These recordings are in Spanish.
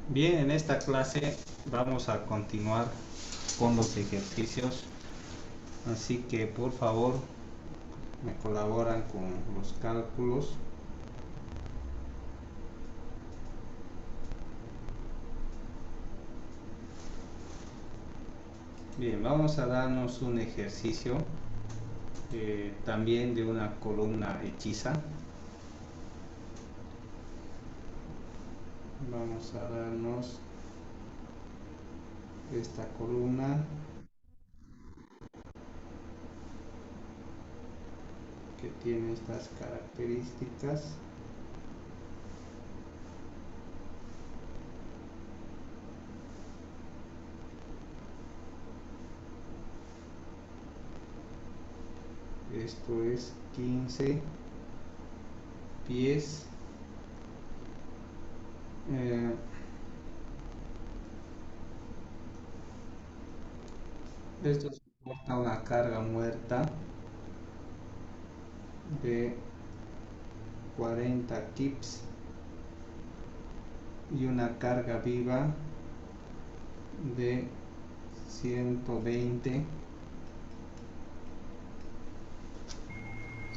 Bien, en esta clase vamos a continuar con los ejercicios, así que por favor me colaboran con los cálculos. Bien, vamos a darnos un ejercicio también de una columna hechiza. Vamos a darnos esta columna que tiene estas características. Esto es 15 pies. Eh, Esto soporta una carga muerta de 40 kips y una carga viva de 120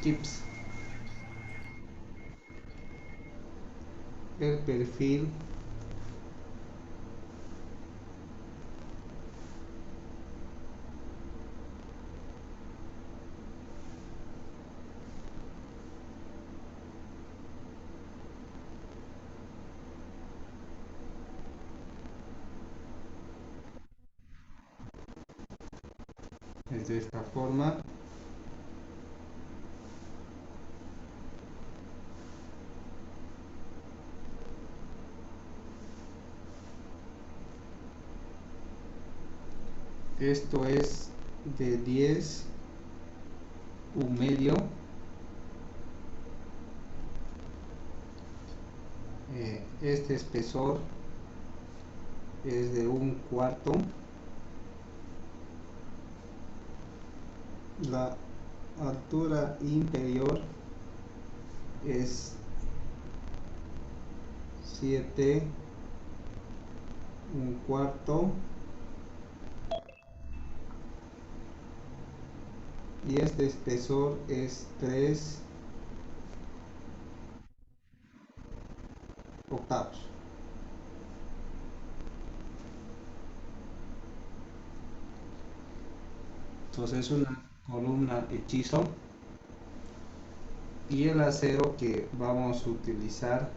kips. El perfil es de esta forma. Esto es de 10 un medio. Este espesor es de un cuarto. La altura inferior es 7 un cuarto y este espesor es 3 octavos. Entonces es una columna hechizo y el acero que vamos a utilizar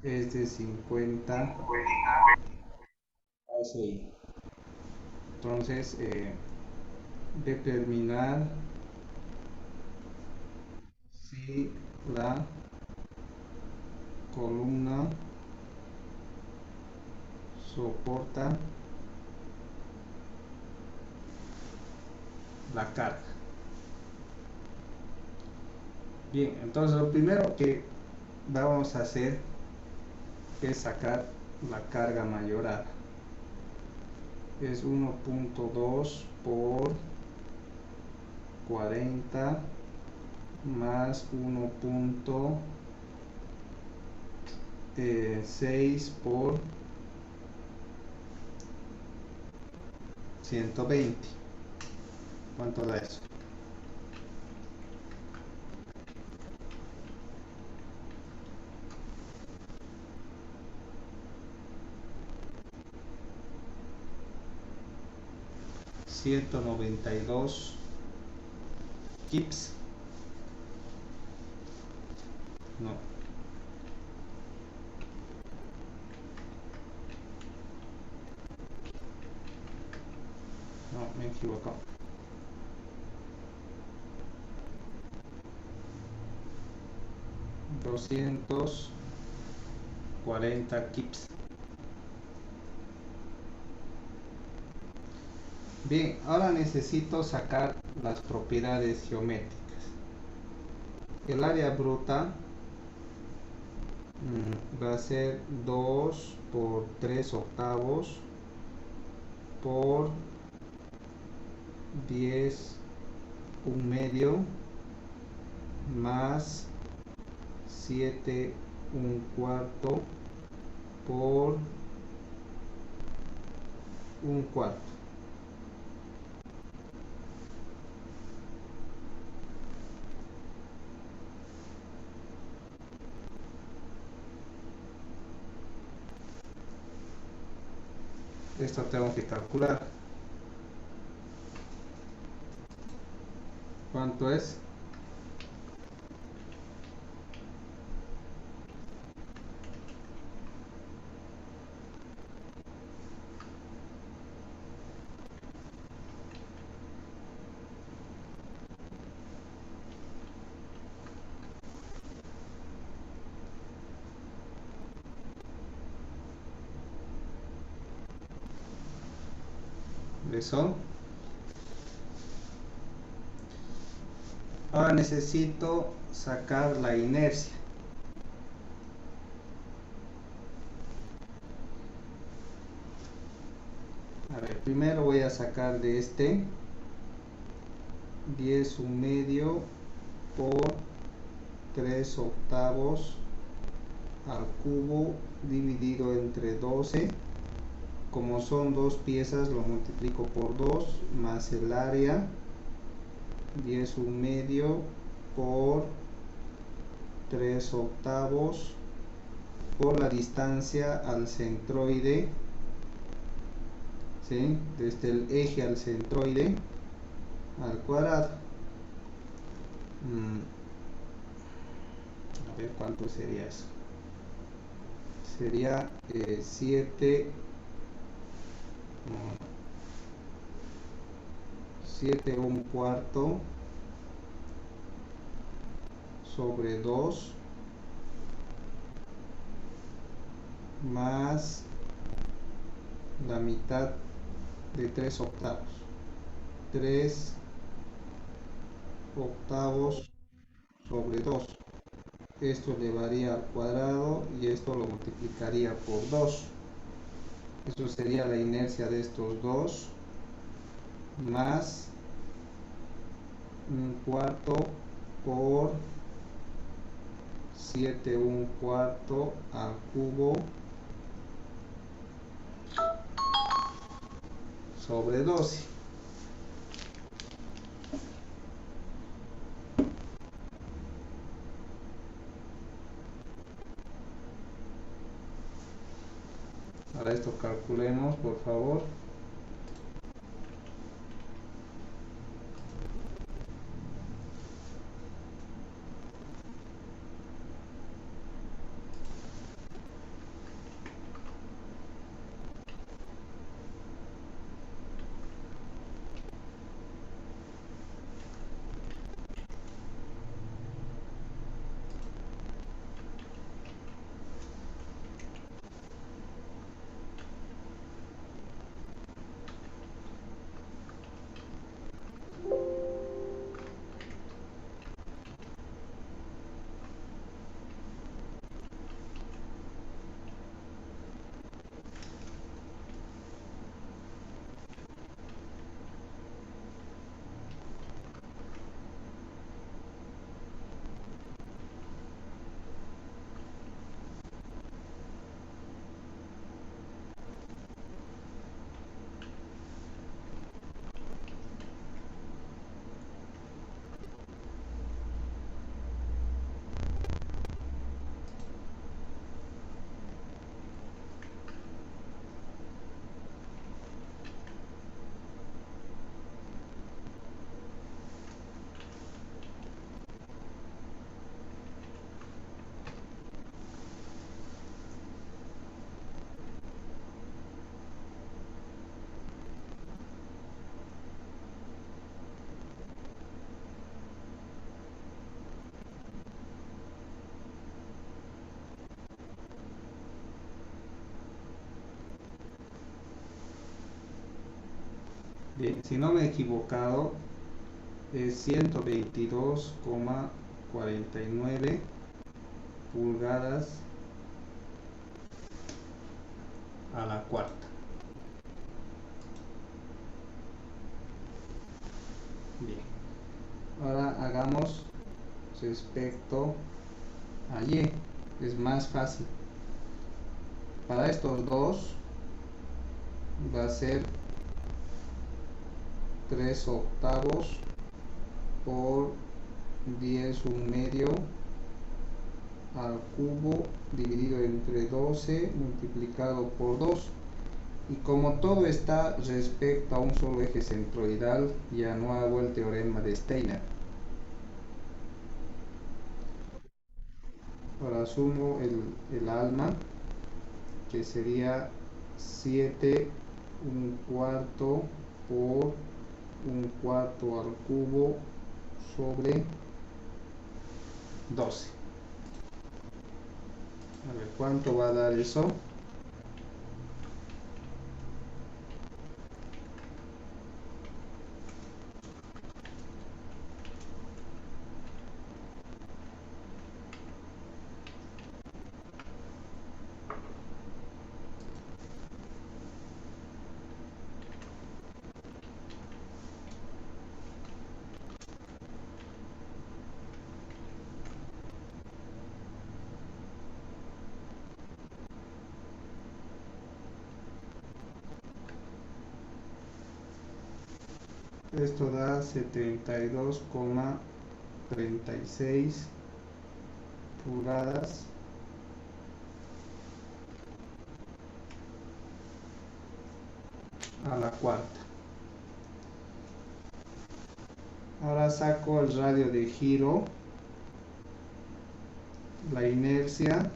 es de 50 ASI. Entonces determinar si la columna soporta la carga. Bien, entonces lo primero que vamos a hacer es sacar la carga mayorada. Es 1.2 por 40 más 1.6 por 120. ¿Cuánto da eso? 192 kips. No, no, me he equivocado. 240 kips. Bien, ahora necesito sacar las propiedades geométricas. El área bruta va a ser 2 por 3 octavos por 10 un medio más 7 un cuarto por un cuarto. Esto tengo que calcular. ¿Cuánto es? Eso. Ahora necesito sacar la inercia. A ver, primero voy a sacar de este 10⁻² por 3 octavos al cubo dividido entre 12. Como son dos piezas, lo multiplico por 2 más el área 10⁻² por 3 octavos por la distancia al centroide, ¿sí? Desde el eje al centroide al cuadrado. A ver cuánto sería eso. Sería 7 1/4 sobre 2 más la mitad de 3 octavos. 3 octavos sobre 2. Esto elevaría al cuadrado y esto lo multiplicaría por 2. Eso sería la inercia de estos dos más 1/4 por 7⁻² al cubo sobre 12. Ahora esto calculemos, por favor. Bien, si no me he equivocado, es 122,49 pulgadas a la cuarta. Bien, ahora hagamos respecto a Y, es más fácil. Para estos dos va a ser 3 octavos por 10 un medio al cubo dividido entre 12 multiplicado por 2. Y como todo está respecto a un solo eje centroidal, ya no hago el teorema de Steiner. Ahora sumo el alma, que sería 7 un cuarto por un cuarto al cubo sobre 12. A ver, ¿cuánto va a dar eso? Esto da 72,36 pulgadas a la cuarta. Ahora saco el radio de giro, la inercia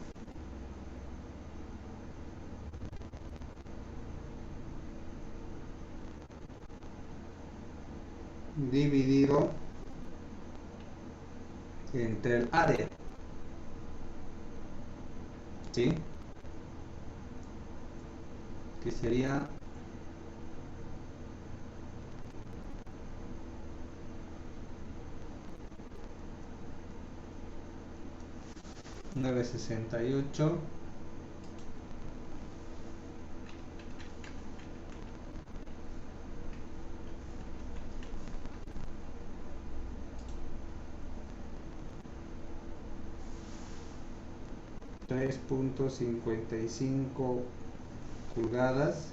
dividido entre el área, ¿sí? Que sería 968 3,55 pulgadas.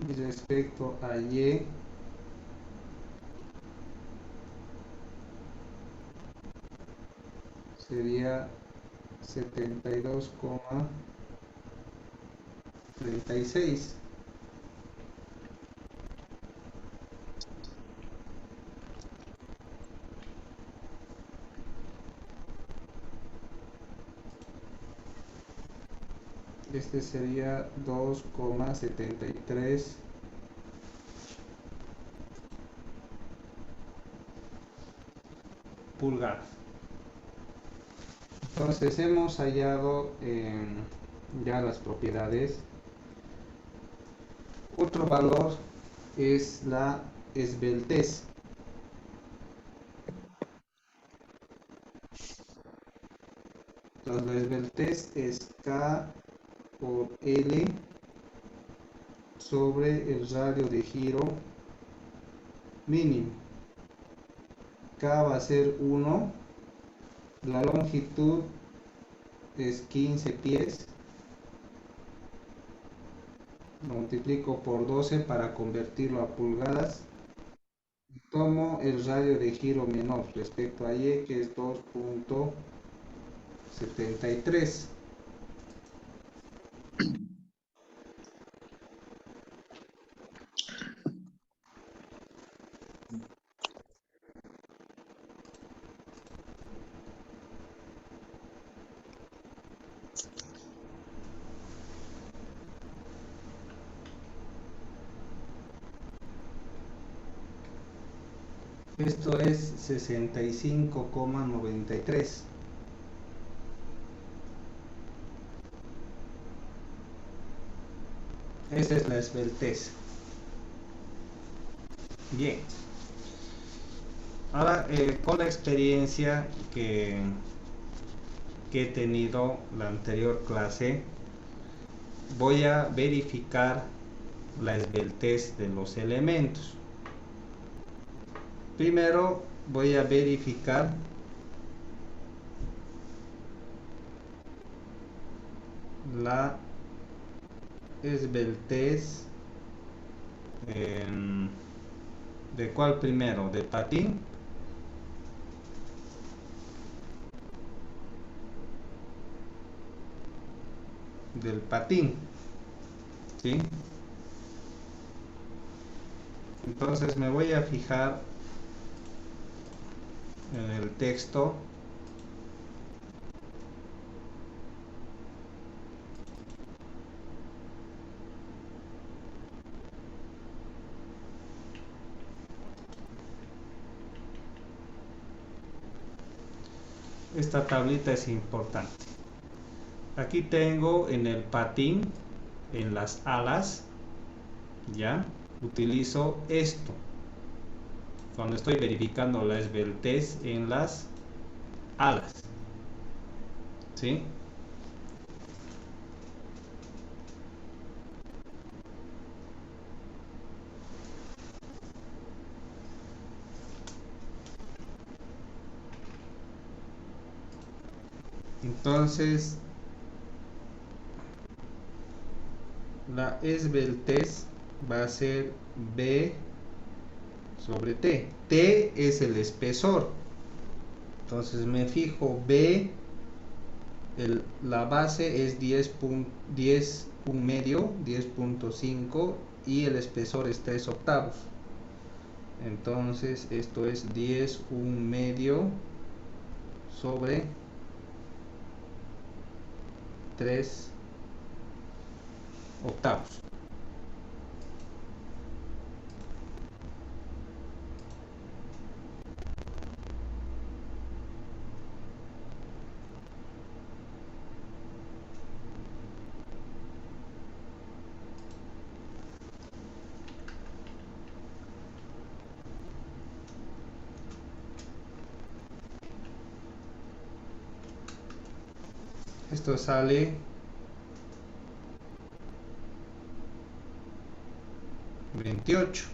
Y respecto a Y, sería 72,36. Este sería 2,73 pulgadas. Entonces hemos hallado ya las propiedades. Otro valor es la esbeltez. Entonces la esbeltez es K por L sobre el radio de giro mínimo. K va a ser 1, la longitud es 15 pies, lo multiplico por 12 para convertirlo a pulgadas. Tomo el radio de giro menor respecto a Y, que es 2,73. Esto es 65,93. Esa es la esbeltez. Bien. Ahora, con la experiencia que he tenido la anterior clase, voy a verificar la esbeltez de los elementos. Primero voy a verificar la esbeltez ¿de cuál primero? ¿De patín? Del patín, ¿sí? Entonces me voy a fijar en el texto. Esta tablita es importante. Aquí tengo en el patín, en las alas, ya utilizo esto cuando estoy verificando la esbeltez en las alas, ¿sí? Entonces la esbeltez va a ser B sobre T. T es el espesor. Entonces me fijo B, la base es 10 un medio, 10.5 y el espesor es 3 octavos. Entonces esto es 10 un medio sobre 3 octavos. Esto sale 28.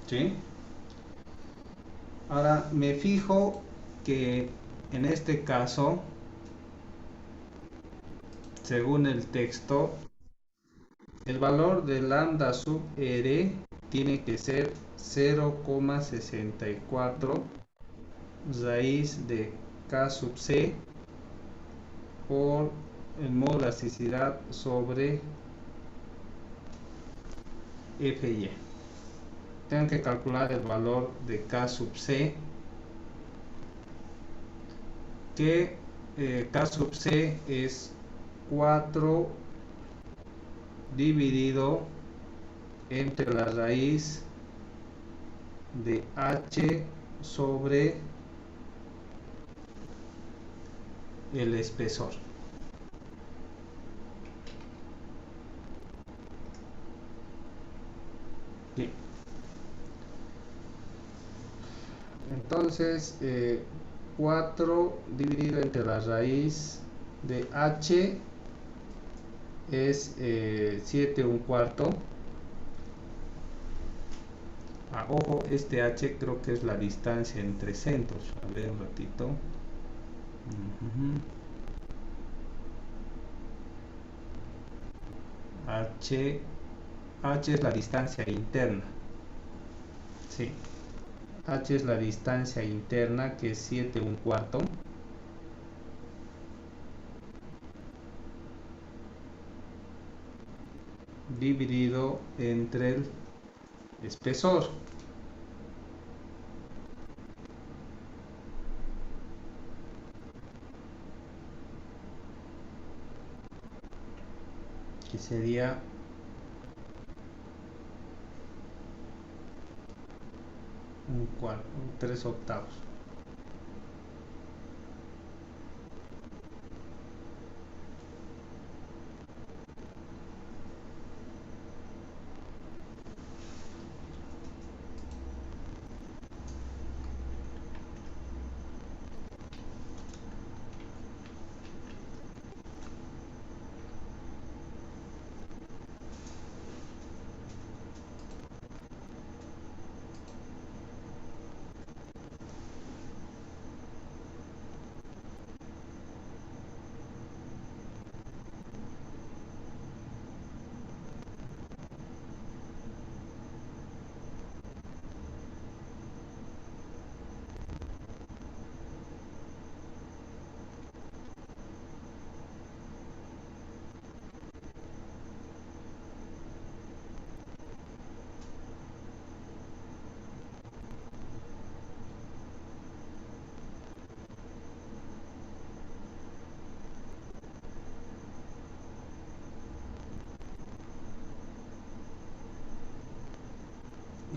¿Sí? Ahora me fijo que en este caso, según el texto, el valor de lambda sub r tiene que ser 0,64 raíz de k sub c por el modo de elasticidad sobre Fy. Tengo que calcular el valor de K sub C, que K sub C es 4 dividido entre la raíz de H sobre el espesor. Bien. Entonces 4 dividido entre la raíz de H es 7 un cuarto. Ojo, este H creo que es la distancia entre centros. A ver un ratito. H es la distancia interna. Sí. H es la distancia interna, que es 7 un cuarto. Dividido entre el espesor. Que sería 3 octavos.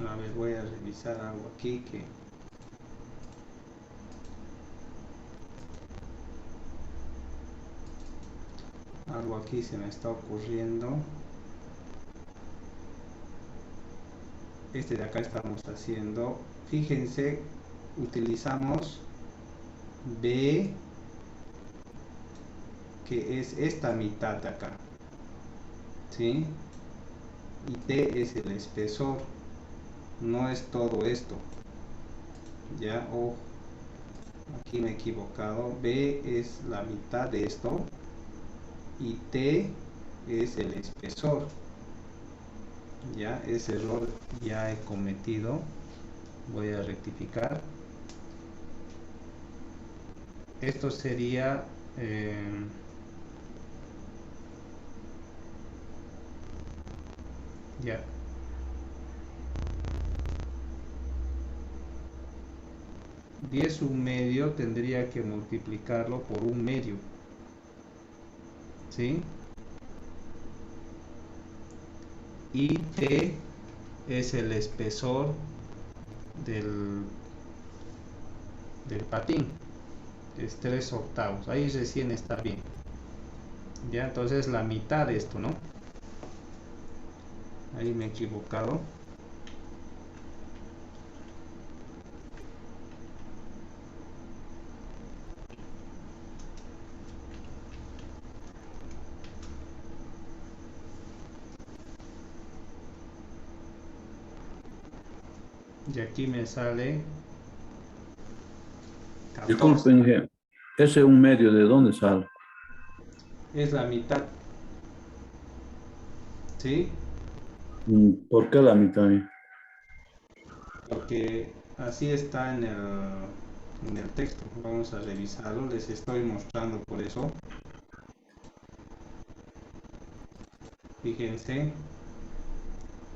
A ver, voy a revisar algo aquí que algo aquí se me está ocurriendo. Este de acá estamos haciendo, fíjense, utilizamos B, que es esta mitad de acá, ¿sí? Y T es el espesor, no es todo esto, ya, ojo, aquí me he equivocado. B es la mitad de esto y T es el espesor. Ya, ese error ya he cometido, voy a rectificar. Esto sería ya 10 1/2 tendría que multiplicarlo por 1/2, ¿sí? Y T es el espesor del, del patín, es 3/8, ahí recién está bien. Ya, entonces la mitad de esto, ¿no? Ahí me he equivocado. Y aquí me sale 14. Disculpen, ese 1/2, ¿de dónde sale? Es la mitad, ¿sí? ¿Por qué la mitad? Porque así está en el texto. Vamos a revisarlo, les estoy mostrando por eso. Fíjense,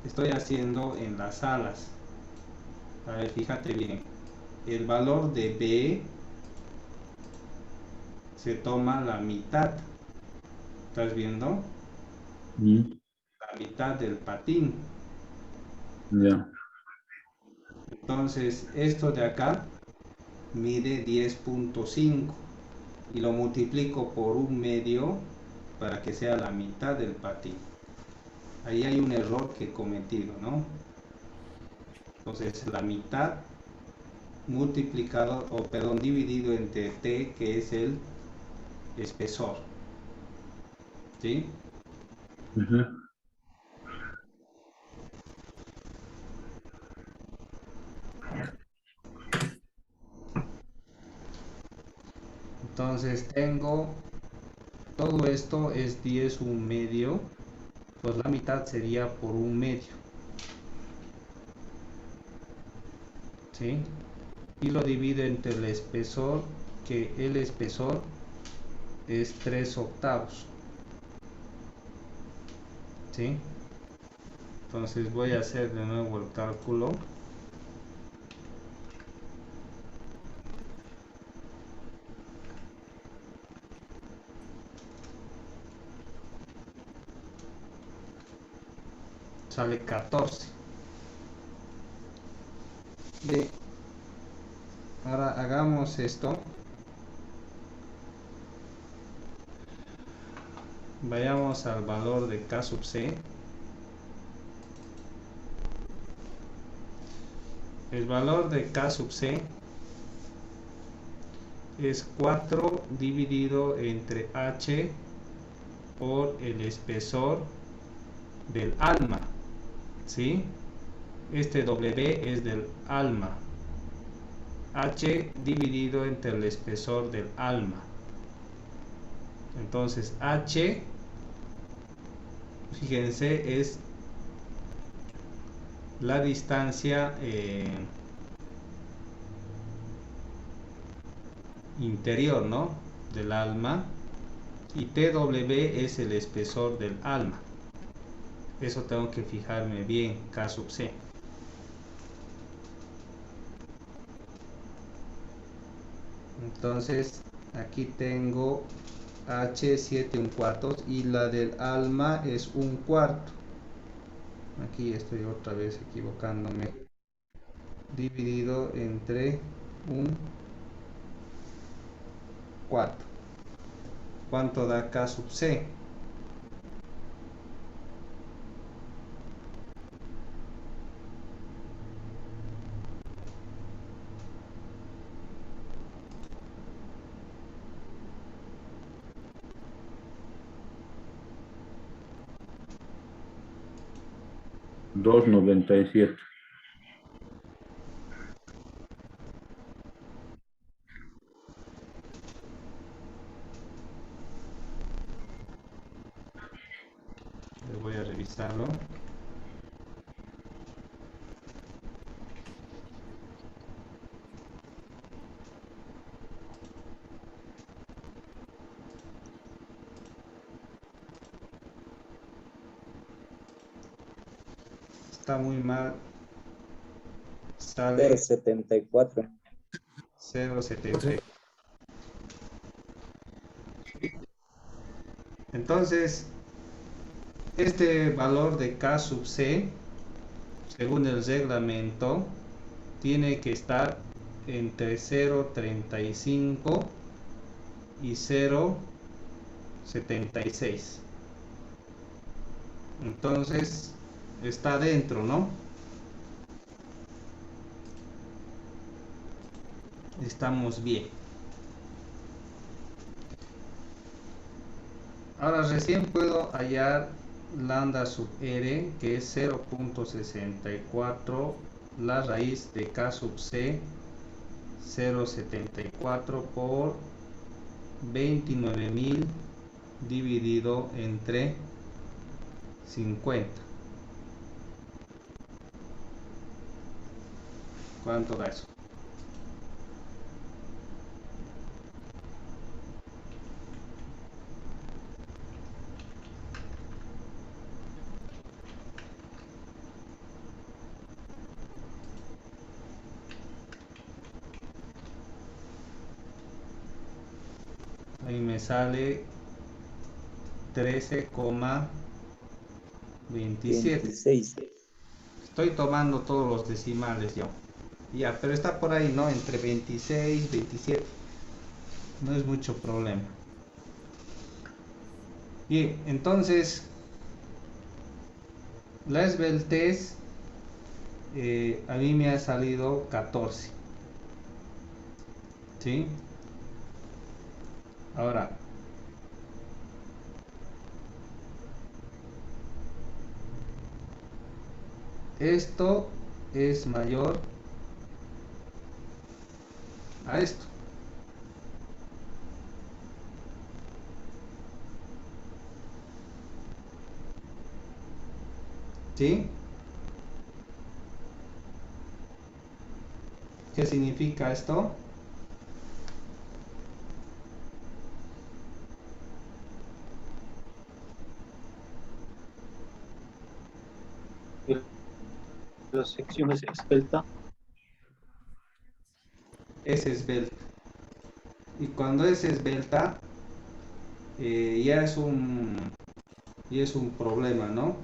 estoy haciendo en las alas. A ver, fíjate bien. El valor de B se toma la mitad. ¿Estás viendo? Mm, La mitad del patín. ya. Entonces, esto de acá mide 10.5 y lo multiplico por 1/2 para que sea la mitad del patín. Ahí hay un error que he cometido, ¿no? Entonces, la mitad multiplicado, o perdón, dividido entre T, que es el espesor, ¿sí? Ujú. Entonces tengo, todo esto es 10 1/2, pues la mitad sería por 1/2, ¿sí? Y lo divido entre el espesor, que el espesor es 3/8, ¿sí? Entonces voy a hacer de nuevo el cálculo. Sale 14. Bien, ahora hagamos esto. Vayamos al valor de K sub C. El valor de K sub C es 4 dividido entre H por el espesor del alma, ¿sí? Este W es del alma. H dividido entre el espesor del alma. Entonces H, fíjense, es la distancia interior, ¿no? Del alma. Y TW es el espesor del alma. Eso tengo que fijarme bien, K sub C. Entonces aquí tengo H 7 1/4 y la del alma es 1/4. aquí estoy otra vez equivocándome, dividido entre un 4. ¿Cuánto da K sub C? Dos noventa y siete. Voy a revisarlo. Está muy mal. Sale 0,74. 0,70. Entonces, este valor de K sub C, según el reglamento, tiene que estar entre 0,35 y 0,76. Entonces, está dentro, ¿no? Estamos bien. Ahora recién puedo hallar lambda sub r, que es 0,64, la raíz de K sub C, 0,74 por 29.000 dividido entre 50. ¿Cuánto da eso? Ahí me sale 13,27. 26. Estoy tomando todos los decimales yo. Ya, pero está por ahí, ¿no? Entre 26 y 27. No es mucho problema. Bien, entonces, la esbeltez a mí me ha salido 14. ¿Sí? Ahora, esto es mayor a esto. ¿Sí? ¿Qué significa esto? La sección es esbelta. Es esbelta. Y cuando es esbelta, ya es un problema, ¿no?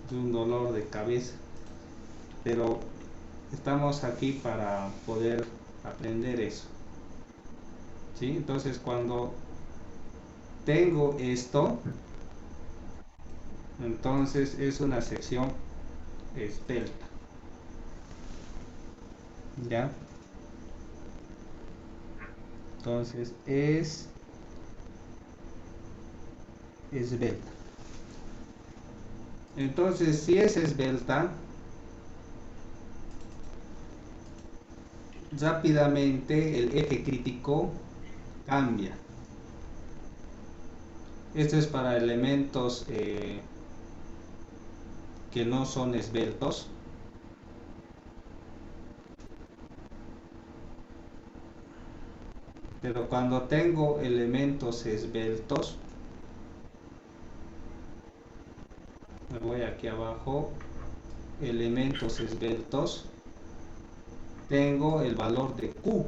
Es un dolor de cabeza. Pero estamos aquí para poder aprender eso. ¿Sí? Entonces, cuando tengo esto, entonces es una sección esbelta. ¿Ya? Entonces es esbelta. Entonces, si es esbelta, rápidamente el eje crítico cambia. Esto es para elementos que no son esbeltos. Pero cuando tengo elementos esbeltos, me voy aquí abajo, elementos esbeltos, tengo el valor de Q.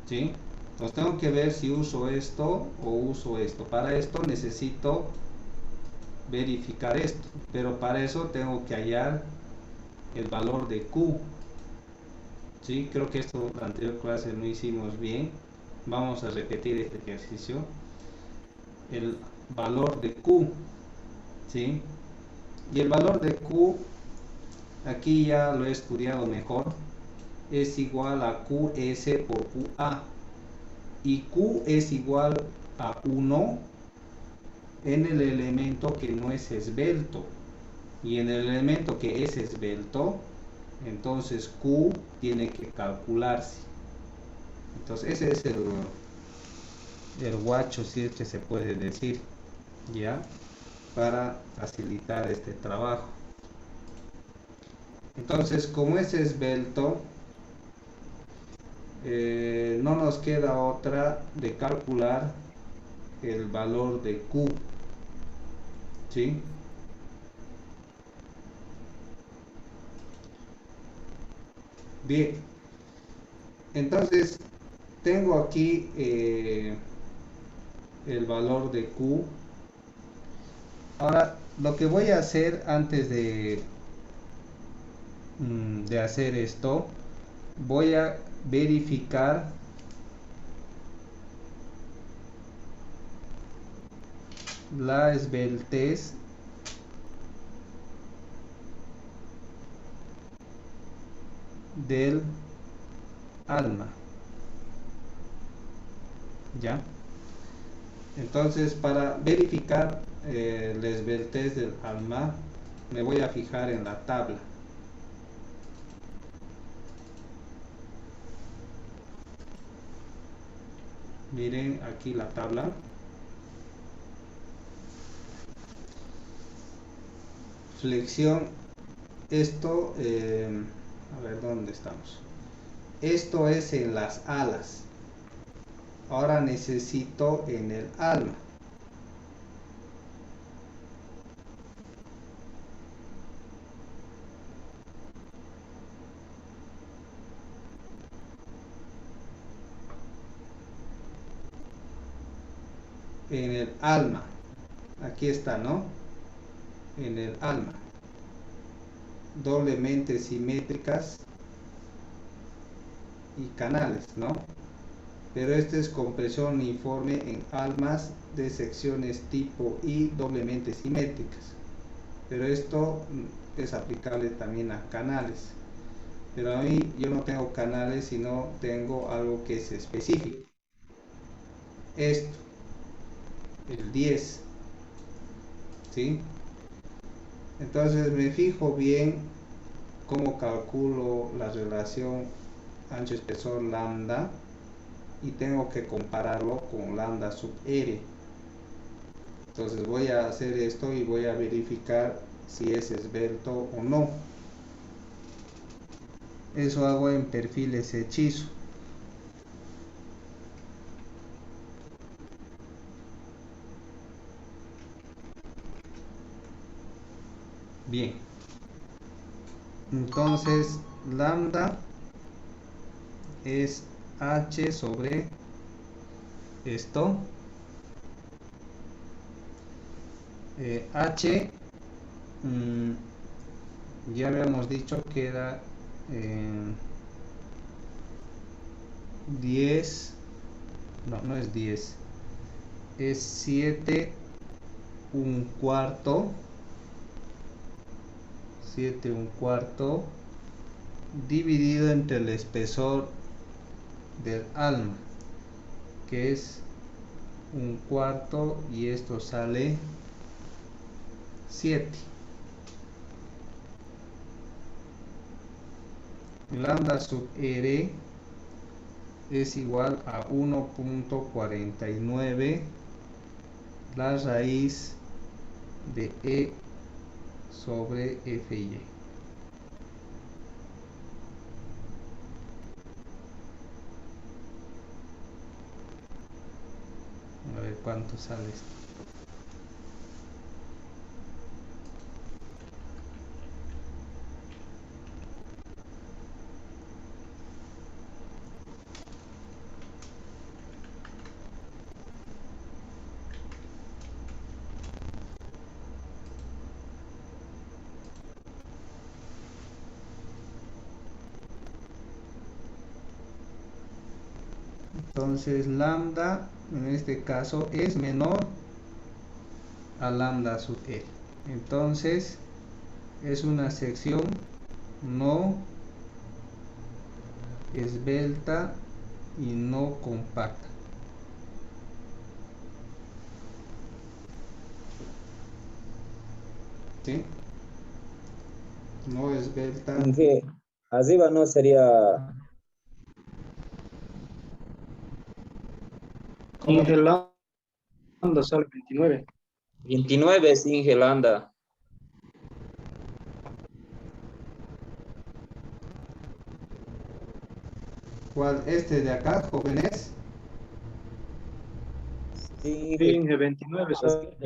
¿Sí? Entonces tengo que ver si uso esto o uso esto. Para esto necesito verificar esto, pero para eso tengo que hallar el valor de Q. ¿Sí? Creo que esto en la anterior clase no hicimos bien. Vamos a repetir este ejercicio. El valor de Q, ¿sí? Y el valor de Q, aquí ya lo he estudiado mejor, es igual a QS por QA. Y Q es igual a 1 en el elemento que no es esbelto. Y en el elemento que es esbelto, entonces Q tiene que calcularse. Entonces ese es el guacho, si es que se puede decir, ya, para facilitar este trabajo. Entonces, como es esbelto, no nos queda otra de calcular el valor de Q, ¿sí? Bien, entonces tengo aquí el valor de Q. Ahora, lo que voy a hacer antes de hacer esto, voy a verificar la esbeltez del alma, ¿ya? Entonces, para verificar la esbeltez del alma, me voy a fijar en la tabla. Miren aquí la tabla. Flexión, esto, a ver dónde estamos. Esto es en las alas. Ahora necesito en el alma. En el alma. Aquí está, ¿no? En el alma. Doblemente simétricas y canales, ¿no? Pero este es compresión uniforme en almas de secciones tipo I doblemente simétricas. Pero esto es aplicable también a canales. Pero a mí yo no tengo canales, sino tengo algo que es específico. Esto, el 10, ¿sí? Entonces me fijo bien cómo calculo la relación ancho espesor lambda y tengo que compararlo con lambda sub r. Entonces voy a hacer esto y voy a verificar si es esbelto o no. Eso hago en perfiles hechizo. Bien. Entonces lambda es h sobre esto. H ya habíamos dicho que era 10, no es 10, es 7 un cuarto, 7 un cuarto dividido entre el espesor del alma, que es un cuarto, y esto sale 7. Lambda sub r es igual a 1.49 la raíz de E sobre Fy. A ver cuánto sale esto. Entonces lambda en este caso es menor a lambda sub L. Entonces es una sección no esbelta y no compacta. ¿Sí? No esbelta. Inge, arriba no sería ¿Cómo? Lambda sale 29. 29, es Inge lambda. ¿Cuál? Este de acá, jóvenes. Sí, Sí, Inge 29 sale.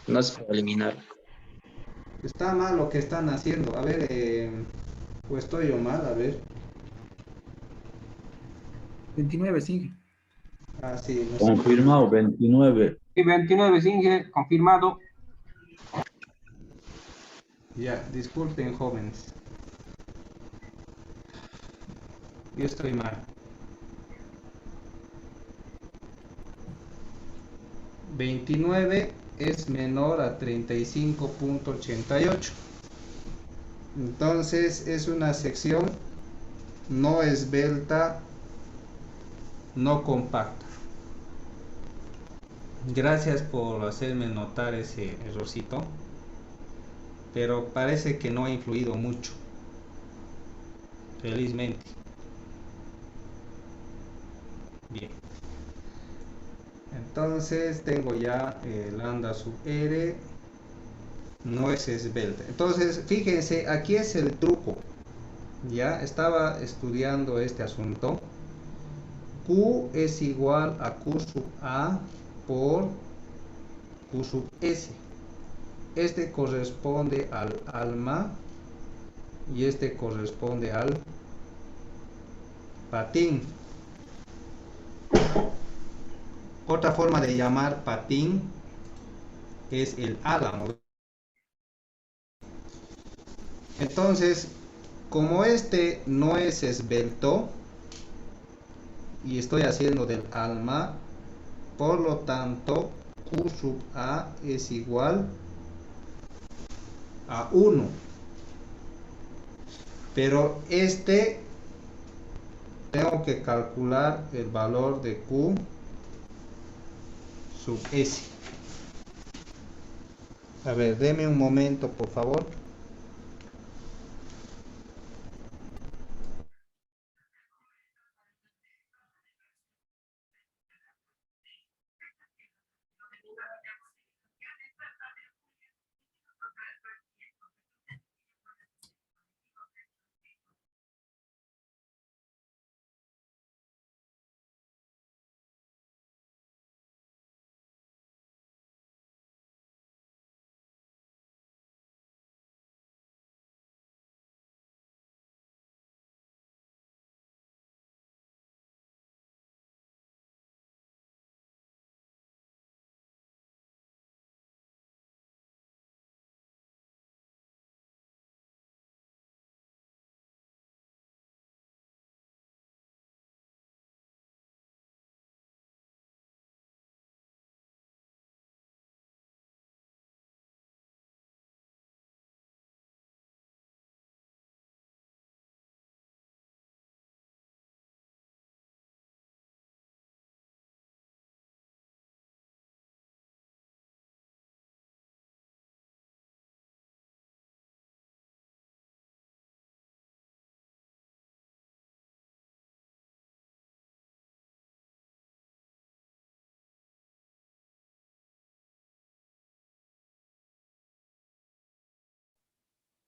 no se puede eliminar. Está mal lo que están haciendo. A ver, pues estoy yo mal, a ver. 29, Singe. Ah, sí, no sé. Confirmado, 29. Y 29, Singe, confirmado. Ya, disculpen, jóvenes. Yo estoy mal. 29 es menor a 35.88. Entonces es una sección no esbelta, no compacta. Gracias por hacerme notar ese errorcito, pero parece que no ha influido mucho, felizmente. Bien, entonces tengo ya lambda sub r no es esbelta. Entonces fíjense, aquí es el truco. Ya estaba estudiando este asunto. Q es igual a Q sub A por Q sub S. Este corresponde al alma y este corresponde al patín. Otra forma de llamar patín es el álamo. Entonces, como este no es esbelto y estoy haciendo del alma, por lo tanto Q sub A es igual a 1. Pero este tengo que calcular el valor de Q sub S. A ver, deme un momento, por favor.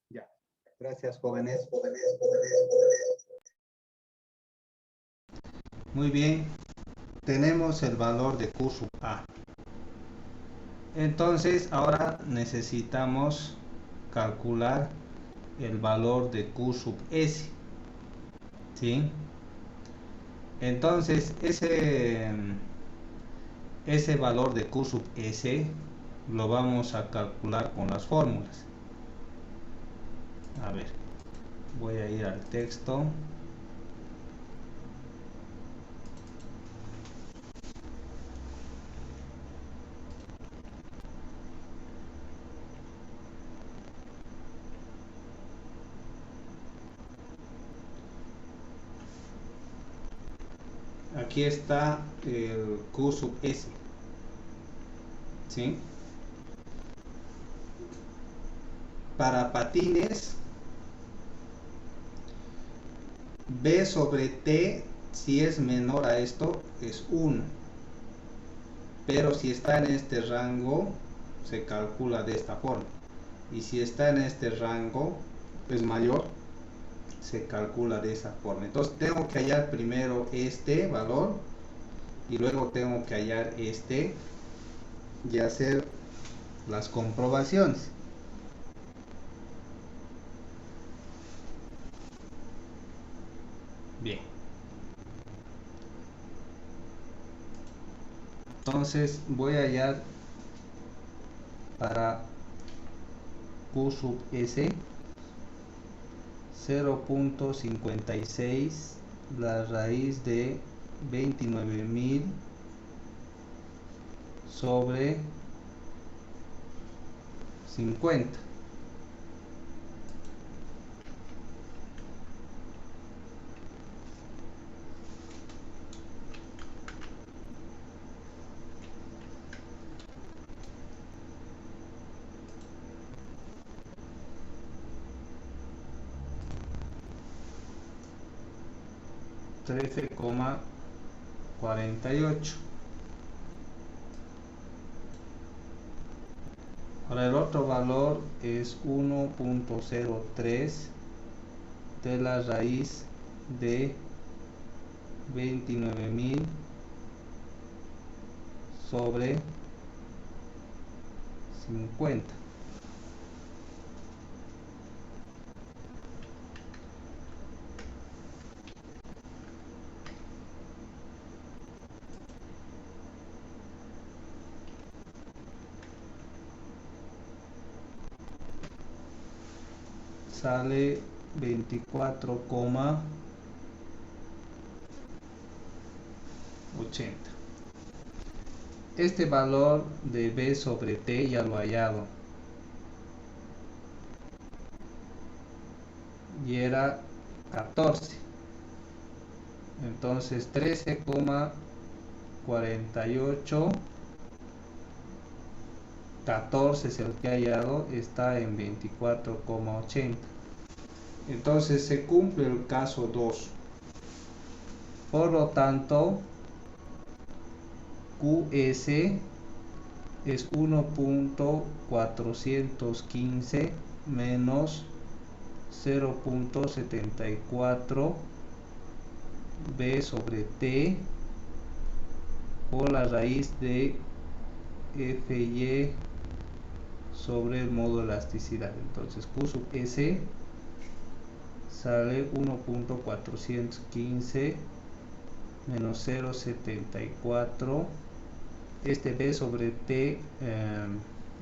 Ya, gracias, jóvenes. Muy bien, tenemos el valor de Q sub A. Entonces, ahora necesitamos calcular el valor de Q sub S. ¿Sí? Entonces, ese valor de Q sub S lo vamos a calcular con las fórmulas. A ver, voy a ir al texto. aquí está el Q sub S. ¿Sí? Para patines, B sobre T, si es menor a esto, es 1. Pero si está en este rango, se calcula de esta forma. Y si está en este rango, es mayor, se calcula de esa forma. Entonces tengo que hallar primero este valor y luego tengo que hallar este y hacer las comprobaciones. Bien. Entonces voy a hallar para Q sub S 0.56 la raíz de 29.000 sobre 50. $13,48. Ahora el otro valor es 1.03 de la raíz de 29.000 sobre 50. Sale 24,80. Este valor de B sobre T ya lo he hallado y era 14. Entonces 13,48, 14 es el que he hallado, está en 24,80. Entonces se cumple el caso 2. Por lo tanto, QS es 1.415 menos 0.74 B sobre T por la raíz de Fy sobre el modo de elasticidad. Entonces Q sub S sale 1.415 menos 0.74. Este B sobre T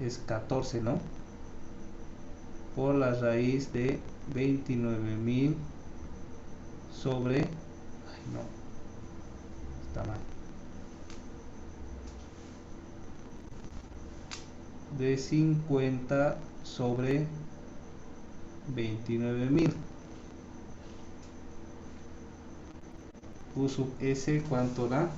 es 14, ¿no? Por la raíz de 29.000 sobre... Ay, no, está mal. De 50 sobre 29.000. Q sub S, ¿cuánto da?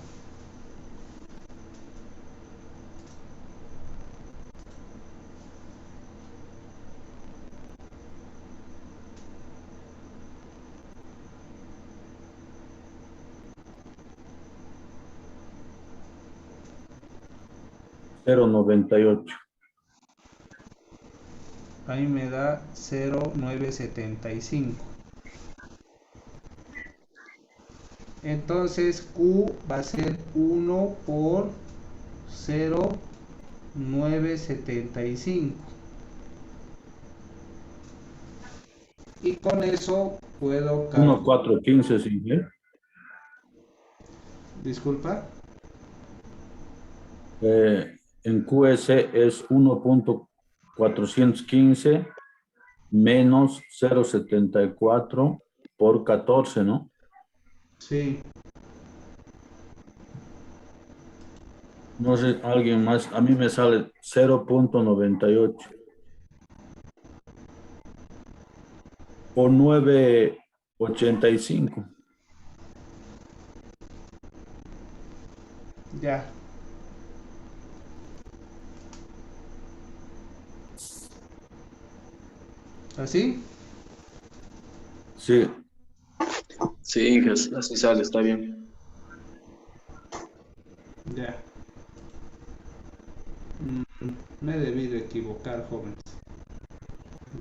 $0.98. A mí me da 0.975. Entonces Q va a ser 1 por 0.975. Y con eso puedo calcular. 1.415, sí, ¿eh? Disculpa. En QS es 1.415 menos 0.74 por 14, ¿no? Sí. No sé, alguien más, a mí me sale 0.98 por 9.85. Ya. ¿Así? Sí, Sí, Inge, así sale, está bien. Ya. Me he debido equivocar, jóvenes.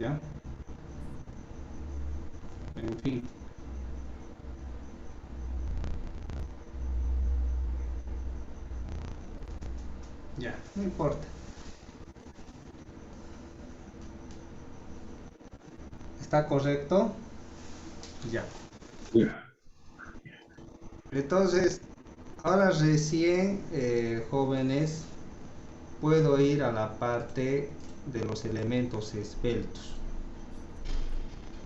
Ya. En fin. Ya. No importa. ¿Está correcto? Ya. sí. Entonces, ahora recién, jóvenes, puedo ir a la parte de los elementos esbeltos.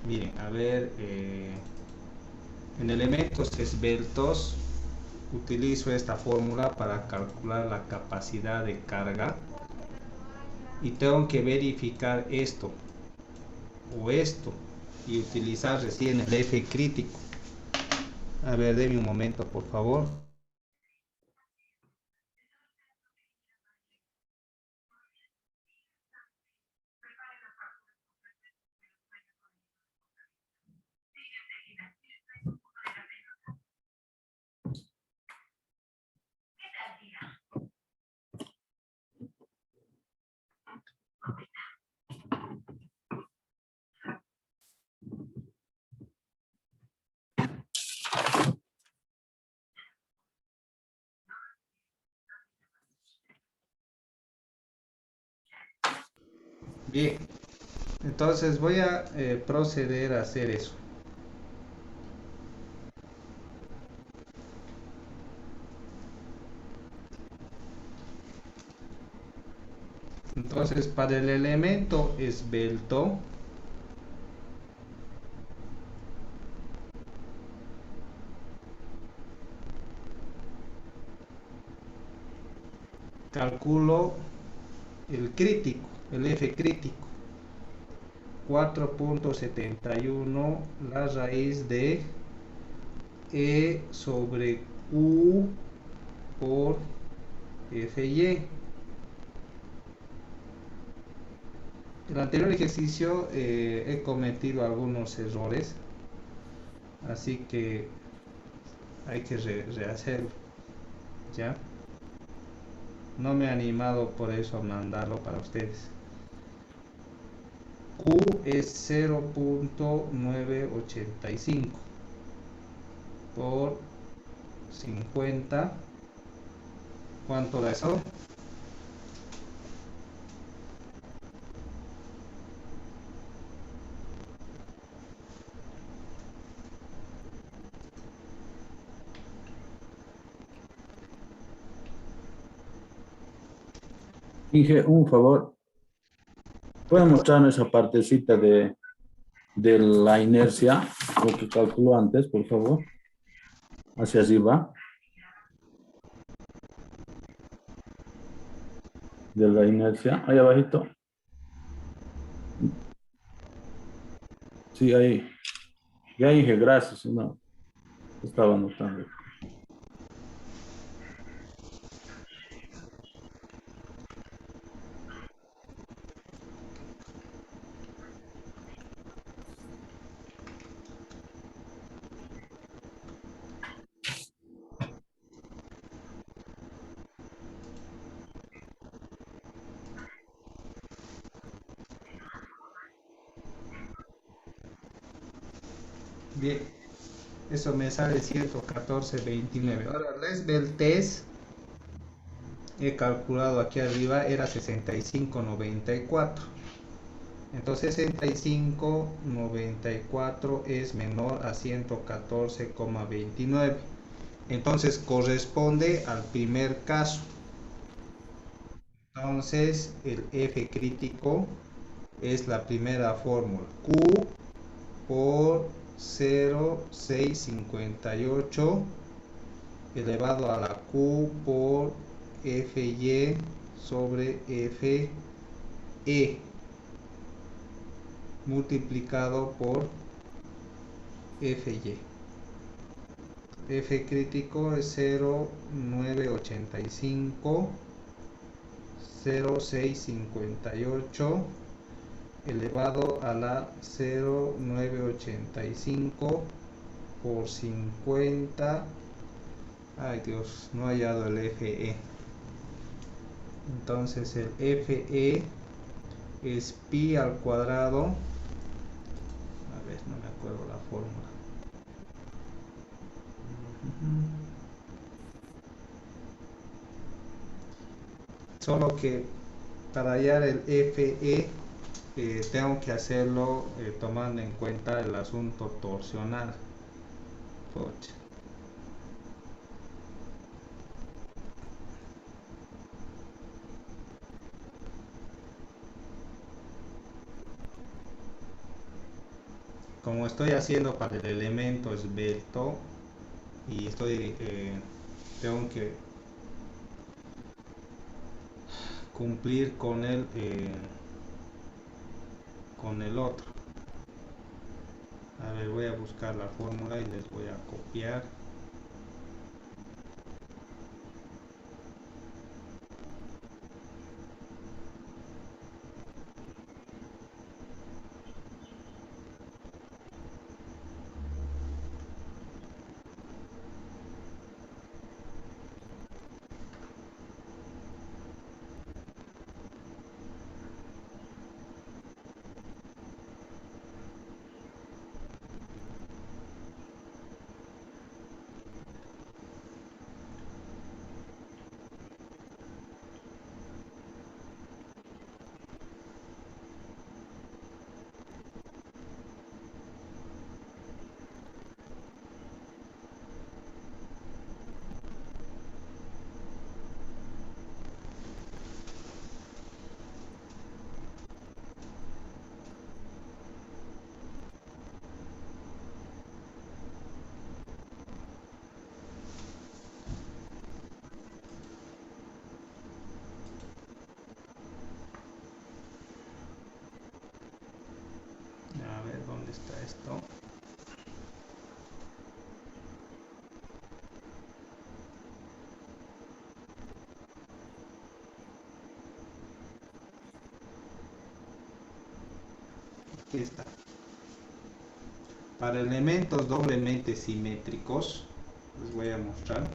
Miren, a ver, en elementos esbeltos utilizo esta fórmula para calcular la capacidad de carga y tengo que verificar esto o esto y utilizar recién el F crítico. A ver, denme un momento, por favor. Bien, entonces voy a proceder a hacer eso. Entonces, para el elemento esbelto, calculo el crítico, el F crítico, 4.71 la raíz de E sobre Q por Fy. En el anterior ejercicio he cometido algunos errores, así que hay que rehacerlo, ¿ya? No me he animado por eso a mandarlo para ustedes. Q es 0.985 por 50. ¿Cuánto da eso? Inge, un favor. ¿Pueden mostrarme esa partecita de la inercia, lo que calculó antes, por favor? Hacia arriba, de la inercia, ahí abajito. Sí, ahí. Ya dije, gracias. No, estaba anotando. Bien, eso me sale 114.29. Ahora, la esbeltez he calculado aquí arriba era 65.94. Entonces 65.94 es menor a 114.29. Entonces corresponde al primer caso. Entonces el F crítico es la primera fórmula. Q por 0,658 elevado a la Q por Fy sobre Fe multiplicado por Fy. F crítico es 0,985, 0,658 elevado a la 0,985 por 50. Ay Dios, no he hallado el FE. Entonces el FE es pi al cuadrado. A ver, no me acuerdo la fórmula. Solo que para hallar el FE tengo que hacerlo tomando en cuenta el asunto torsional. Pucha. Como estoy haciendo para el elemento esbelto y tengo que cumplir con el otro. A ver, voy a buscar la fórmula y les voy a copiar. A ver, ¿dónde está esto? Aquí está. Para elementos doblemente simétricos, les voy a mostrar.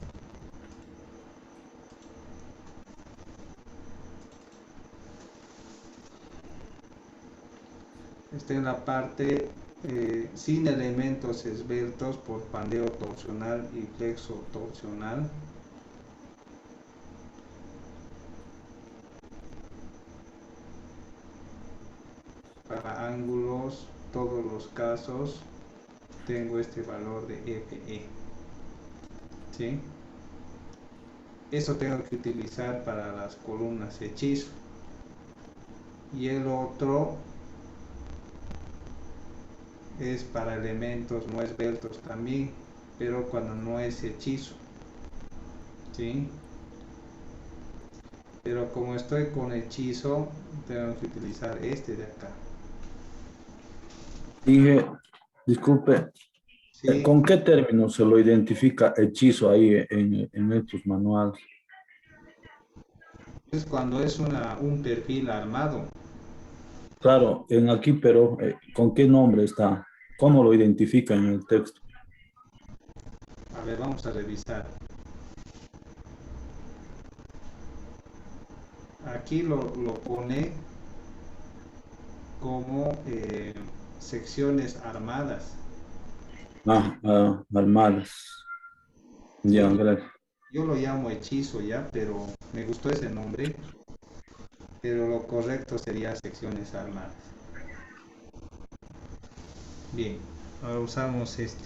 Está en la parte sin elementos esbeltos por pandeo torsional y flexo torsional. Para ángulos, todos los casos, tengo este valor de FE. ¿Sí? Eso tengo que utilizar para las columnas hechizo. Y el otro es para elementos no esbeltos también, pero cuando no es hechizo. ¿Sí? Pero como estoy con hechizo, tengo que utilizar este de acá. Dije, disculpe, ¿Sí? ¿con qué término se lo identifica hechizo ahí en estos manuales? Es cuando es un perfil armado. Claro, en aquí, pero ¿con qué nombre está? ¿Cómo lo identifica en el texto? A ver, vamos a revisar. Aquí lo pone como secciones armadas. Armadas. Ya, ¿Sí? gracias. Yo lo llamo hechizo ya, pero me gustó ese nombre. Pero lo correcto sería secciones armadas. Bien, ahora usamos este.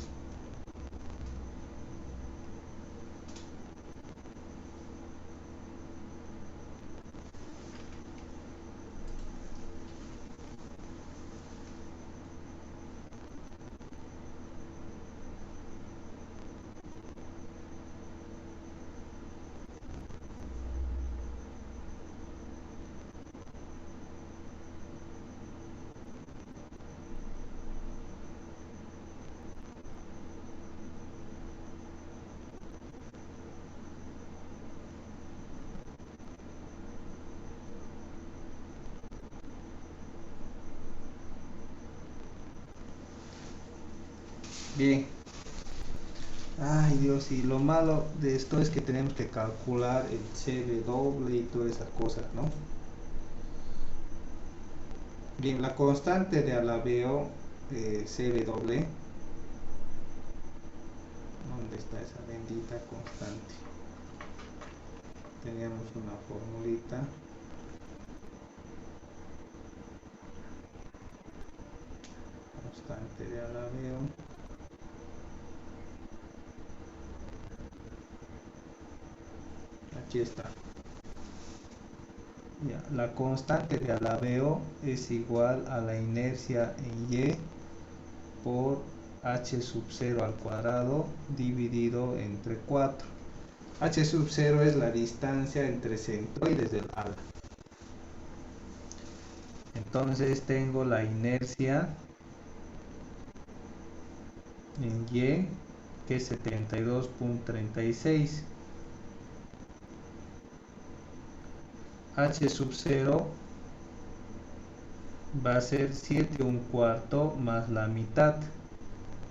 Bien. Ay Dios, y lo malo de esto es que tenemos que calcular el CB doble y todas esas cosas, ¿no? Bien, la constante de alabeo CB doble. ¿Dónde está esa bendita constante? Teníamos una formulita. Constante de alabeo. Aquí está. Ya, la constante de alabeo es igual a la inercia en Y por h sub 0 al cuadrado dividido entre 4. H sub 0 es la distancia entre centroides del ala. Entonces tengo la inercia en Y, que es 72.36. H sub 0 va a ser 7 1/4 más la mitad,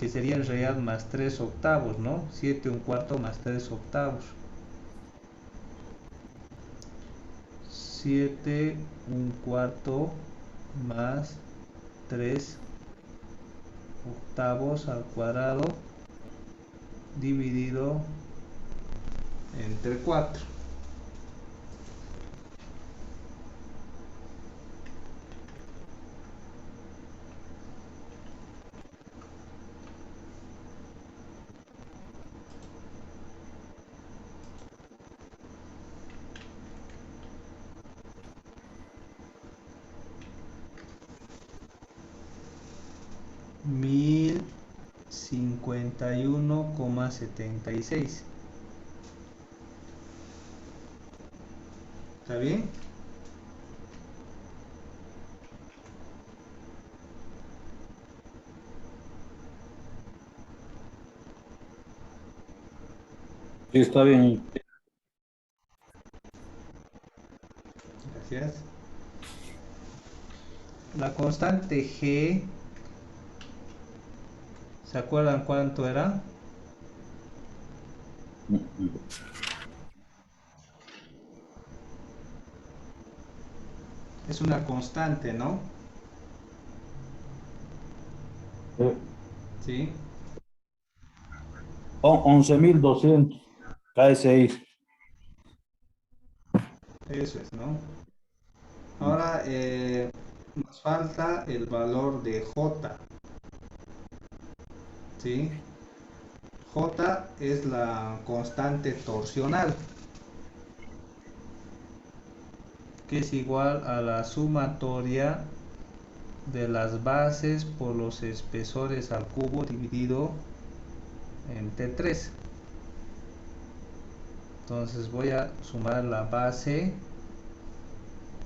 que sería en realidad más 3 octavos, ¿no? 7 1/4 más 3 octavos. 7 1/4 más 3 octavos al cuadrado dividido entre 4. Mil 51,76. ¿Está bien? Sí, está bien. Gracias. La constante G, ¿se acuerdan cuánto era? Es una constante, ¿no? Sí. 11.200 KSI. Eso es, ¿no? Ahora nos falta el valor de J, ¿sí? J es la constante torsional, que es igual a la sumatoria de las bases por los espesores al cubo dividido entre 3. Entonces voy a sumar la base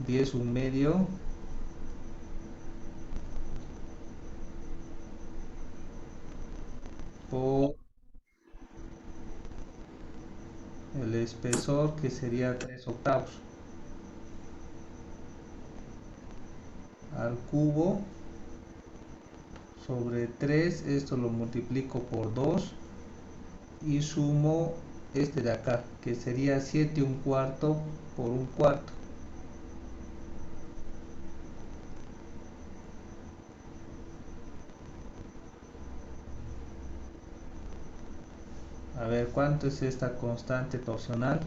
10 1/2 por el espesor, que sería 3 octavos, al cubo sobre 3. Esto lo multiplico por 2 y sumo este de acá, que sería 7 1/4 por 1/4. A ver, ¿cuánto es esta constante torsional?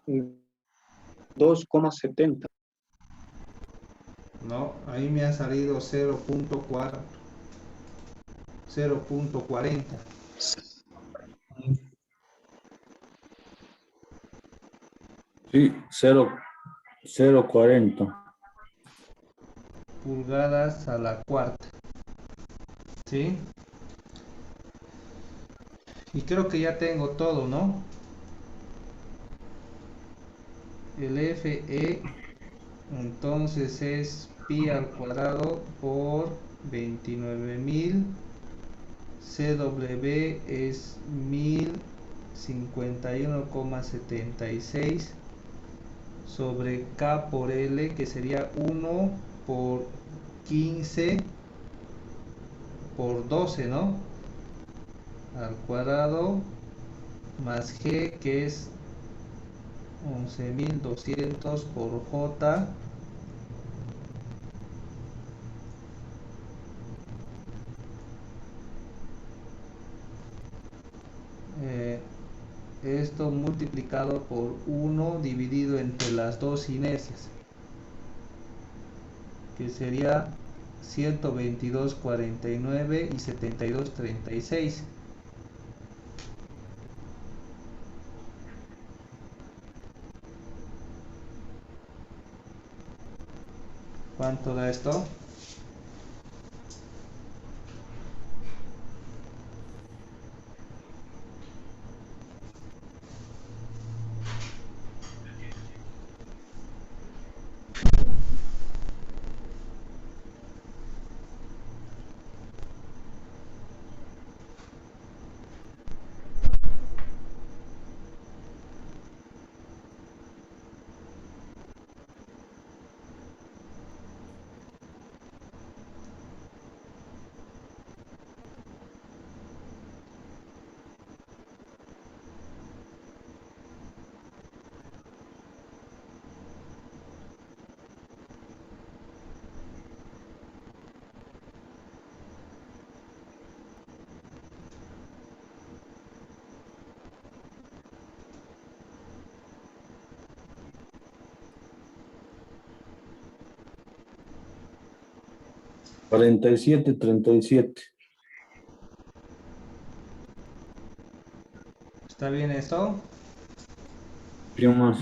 2,70. No, ahí me ha salido 0.4, 0.40. Sí, 0,40. pulgadas a la cuarta. ¿Sí? Y creo que ya tengo todo, ¿no? El FE entonces es pi al cuadrado por 29.000. CW es 1051,76 sobre K por L, que sería 1 por 15 por 12, ¿no? Al cuadrado, más G, que es 11.200 por J, esto multiplicado por 1 dividido entre las dos inercias, que sería 122,49 y 72,36. ¿Cuánto da esto? Cuarenta y siete, 37. ¿Está bien esto? ¿Qué más?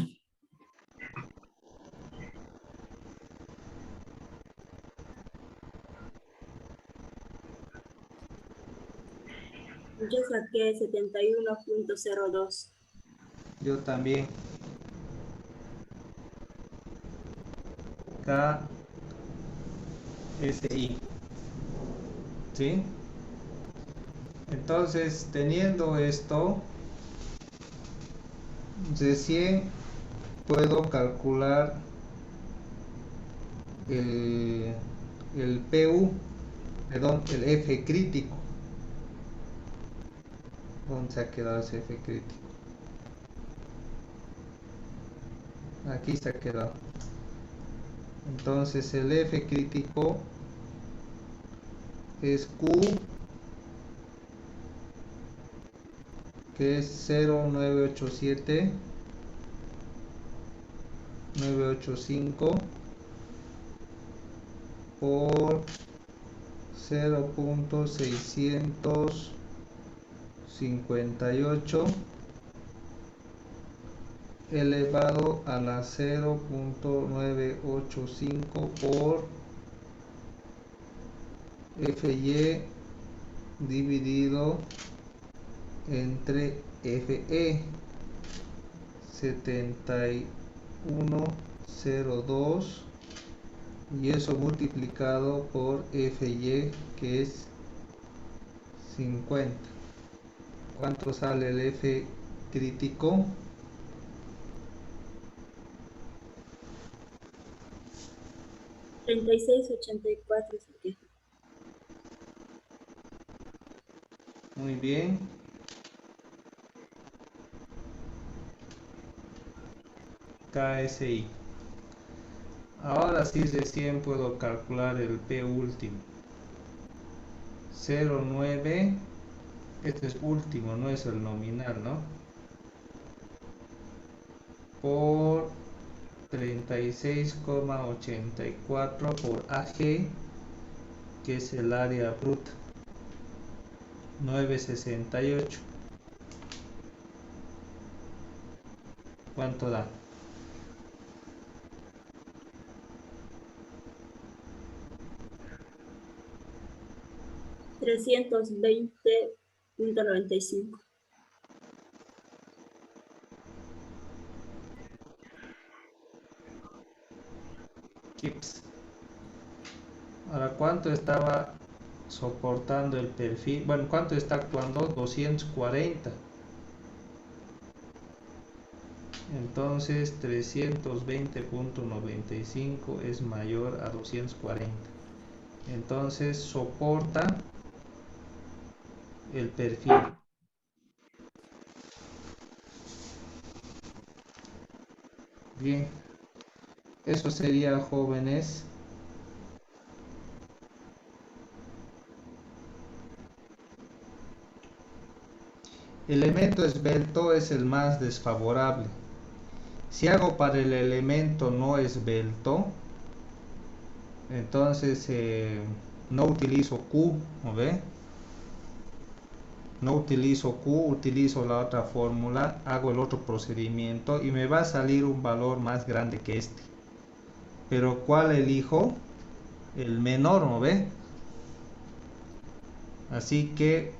Yo saqué 71,02. Yo también. KSI. ¿Sí? Entonces, teniendo esto, recién puedo calcular el PU, perdón, el F crítico. ¿Dónde se ha quedado ese F crítico? Aquí se ha quedado. Entonces el F crítico es Q, que es 0,987,985 por 0.658 elevado a la 0.985 por FY dividido entre FE, 71,02, y eso multiplicado por FY, que es 50. ¿Cuánto sale el F crítico? 36,84 saqué. Muy bien. KSI. Ahora sí recién puedo calcular el P último. 0,9. Este es último, no es el nominal, ¿no? por 36,84 por AG, que es el área bruta, 968. ¿Cuánto da? $320.95. Kips. Ahora, ¿cuánto estaba soportando el perfil? Bueno, ¿cuánto está actuando? 240. Entonces 320.95 es mayor a 240. Entonces soporta el perfil. Bien, eso sería, jóvenes. El elemento esbelto es el más desfavorable. Si hago para el elemento no esbelto, entonces no utilizo Q, ¿no ve? No utilizo Q, utilizo la otra fórmula, hago el otro procedimiento y me va a salir un valor más grande que este. Pero ¿cuál elijo? El menor, ¿no ve? Así que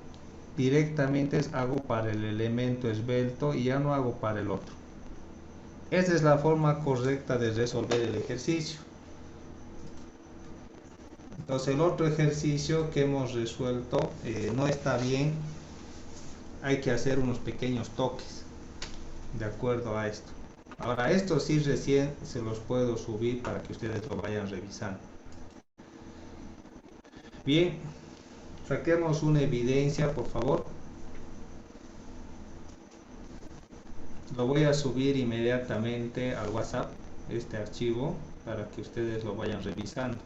directamente hago para el elemento esbelto y ya no hago para el otro. Esta es la forma correcta de resolver el ejercicio. Entonces el otro ejercicio que hemos resuelto no está bien. Hay que hacer unos pequeños toques de acuerdo a esto. Ahora esto sí recién se los puedo subir para que ustedes lo vayan revisando. Bien, saquemos una evidencia, por favor. Lo voy a subir inmediatamente al WhatsApp, este archivo, para que ustedes lo vayan revisando.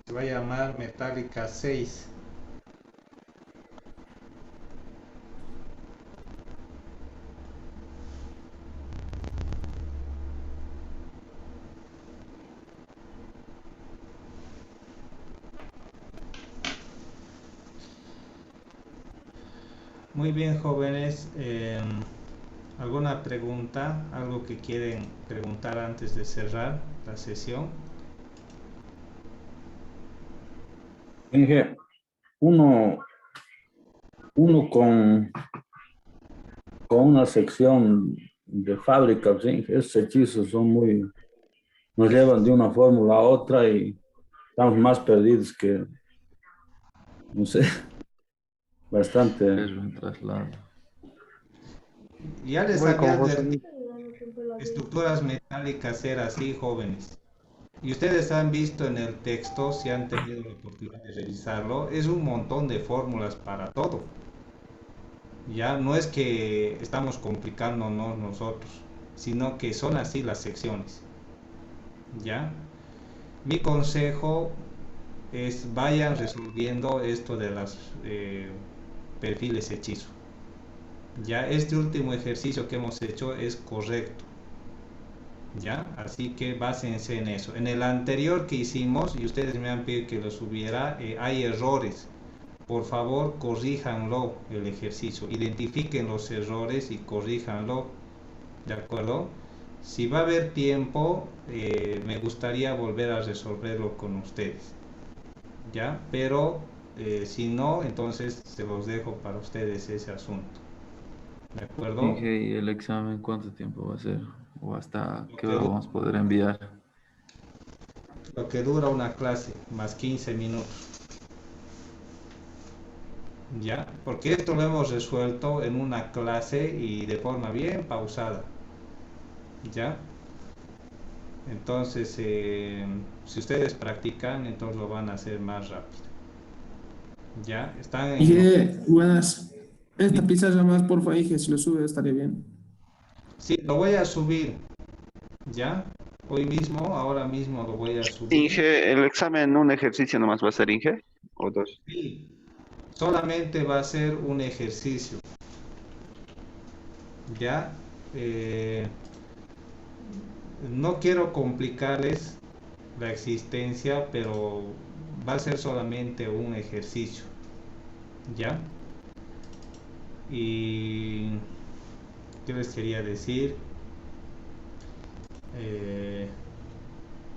Se va a llamar metálica 6. Muy bien, jóvenes. ¿Alguna pregunta? ¿Algo que quieren preguntar antes de cerrar la sesión? Inge, uno, uno con una sección de fábrica, ¿sí? Esos hechizos son muy, nos llevan de una fórmula a otra y estamos más perdidos que, no sé, bastante. Es un traslado. Ya les Voy había con José advertido, Miguel. estructuras metálicas era así, jóvenes. Y ustedes han visto en el texto, si han tenido la oportunidad de revisarlo, es un montón de fórmulas para todo. Ya no es que estamos complicándonos nosotros, sino que son así las secciones. ¿Ya? Mi consejo es vayan resolviendo esto de los perfiles hechizo. Ya este último ejercicio que hemos hecho es correcto. ¿Ya? Así que básense en eso. En el anterior que hicimos, y ustedes me han pedido que lo subiera, hay errores. Por favor, corríjanlo el ejercicio. Identifiquen los errores y corríjanlo. ¿De acuerdo? Si va a haber tiempo, me gustaría volver a resolverlo con ustedes, ¿ya? Pero si no, entonces se los dejo para ustedes ese asunto, ¿de acuerdo? Inge, ¿y el examen cuánto tiempo va a ser? ¿O hasta qué hora Ok. vamos a poder enviar? Lo que dura una clase, más 15 minutos. ¿Ya? Porque esto lo hemos resuelto en una clase y de forma bien pausada. ¿Ya? Entonces, si ustedes practican, entonces lo van a hacer más rápido. ¿Ya? Están en... Inge, buenas. Esta pizarra más, porfa, Inge, si lo sube estaría bien. Sí, lo voy a subir. ¿Ya? Hoy mismo, ahora mismo lo voy a subir. Inge, ¿el examen un ejercicio nomás va a ser, Inge? ¿O dos? Sí, solamente va a ser un ejercicio. ¿Ya? No quiero complicarles la existencia, pero va a ser solamente un ejercicio. ¿Ya? Y ¿qué les quería decir?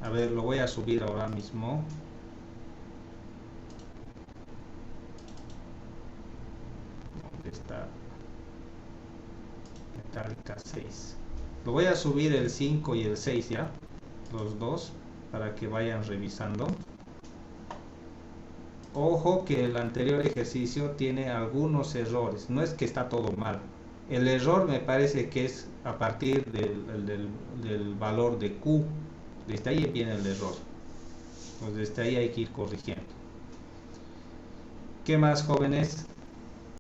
A ver, lo voy a subir ahora mismo. ¿Dónde está? Metallica 6. Lo voy a subir el 5 y el 6, ¿ya? Los dos, para que vayan revisando. Ojo que el anterior ejercicio tiene algunos errores. No es que está todo mal. El error me parece que es a partir del valor de Q. Desde ahí viene el error. Pues desde ahí hay que ir corrigiendo. ¿Qué más, jóvenes?